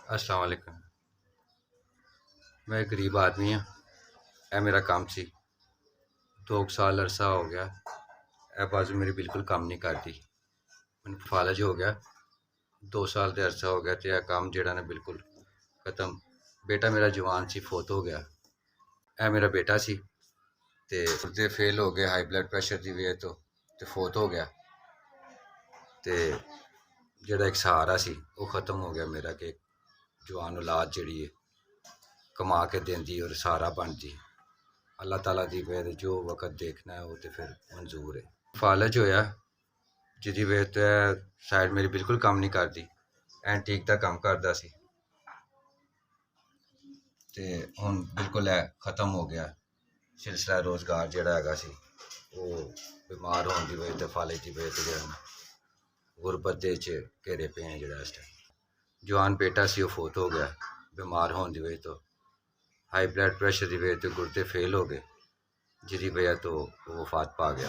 अस्सलाम वालेकुम। मैं एक गरीब आदमी हाँ। यह मेरा काम सी 2 साल अरसा हो गया। यह बाजू मेरी बिल्कुल काम नहीं करती। मैं फालज हो गया। 2 साल का अरसा हो गया तो यह काम जेड़ा ने बिल्कुल खत्म। बेटा मेरा जवान सी फोत हो गया। यह मेरा बेटा सी ते गुर्दे फेल हो गए हाई ब्लड प्रेशर की वजह तो फोत हो गया। ते जेड़ा एक सहारा सी वो खत्म हो गया मेरा कि जवान औलाद जिहड़ी है कमा के देंदी और सहारा बनती। अल्लाह ताला दी वजह जो वक्त देखना है वो तो फिर मंजूर है। फालज होया जिहदी वजह तो साइड मेरी बिल्कुल काम नहीं करती। एंटीक का काम करता सी ते हुण बिल्कुल खत्म हो गया। सिलसिला रोज़गार जिहड़ा हैगा सी वो बीमार होने की वजह तो फालज की वजह तो गुरबत दे घेरे पे हैं। जिहड़ा इस टाइम जवान बेटा सी वो फोत हो गया बीमार होने की वजह तो। हाई ब्लड प्रेशर की वजह तो गुर्दे फेल हो गए जिसकी वजह तो वो वफात पा गया।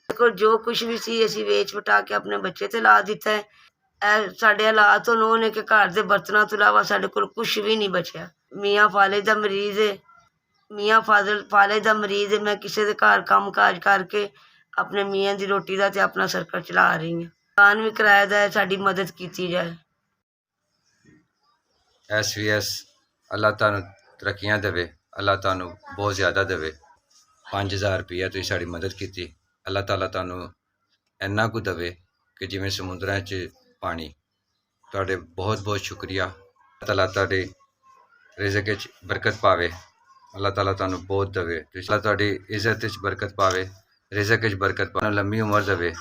देखो जो कुछ भी सी असी वेच वटा के अपने बच्चे ते ला दिता है। साढ़े हालात होने ने कि घर के बर्तनों तो इलावा साढ़े कोल कुछ भी नहीं बचा। मियाँ फालज का मरीज है। मियाँ फालज का मरीज है। मैं किसी के घर काम काज करके अपने मियाँ की रोटी का तो अपना सर्कल चला रही हूँ। दुकान भी किराए का है, साड़ी मदद की जाए। SVS अल्लाह तुहानू तरक्कियां देवे। अल्लाह तुहानू बहुत ज़्यादा देवे। 5000 रुपया तुसीं साड़ी मदद की। अल्लाह ताला तुहानू इन्ना कु देवे कि जिवें समुद्रां च पानी। तुहाडे बहुत बहुत शुक्रिया। अल्लाह ताला तुहाडे रिज़क च बरकत पावे। अल्लाह ताला तुहानू बहुत देवे। अल्लाह तुहाडी इज़्ज़त च बरकत पावे, रिज़क च बरकत पावे, लम्मी उम्र देवे।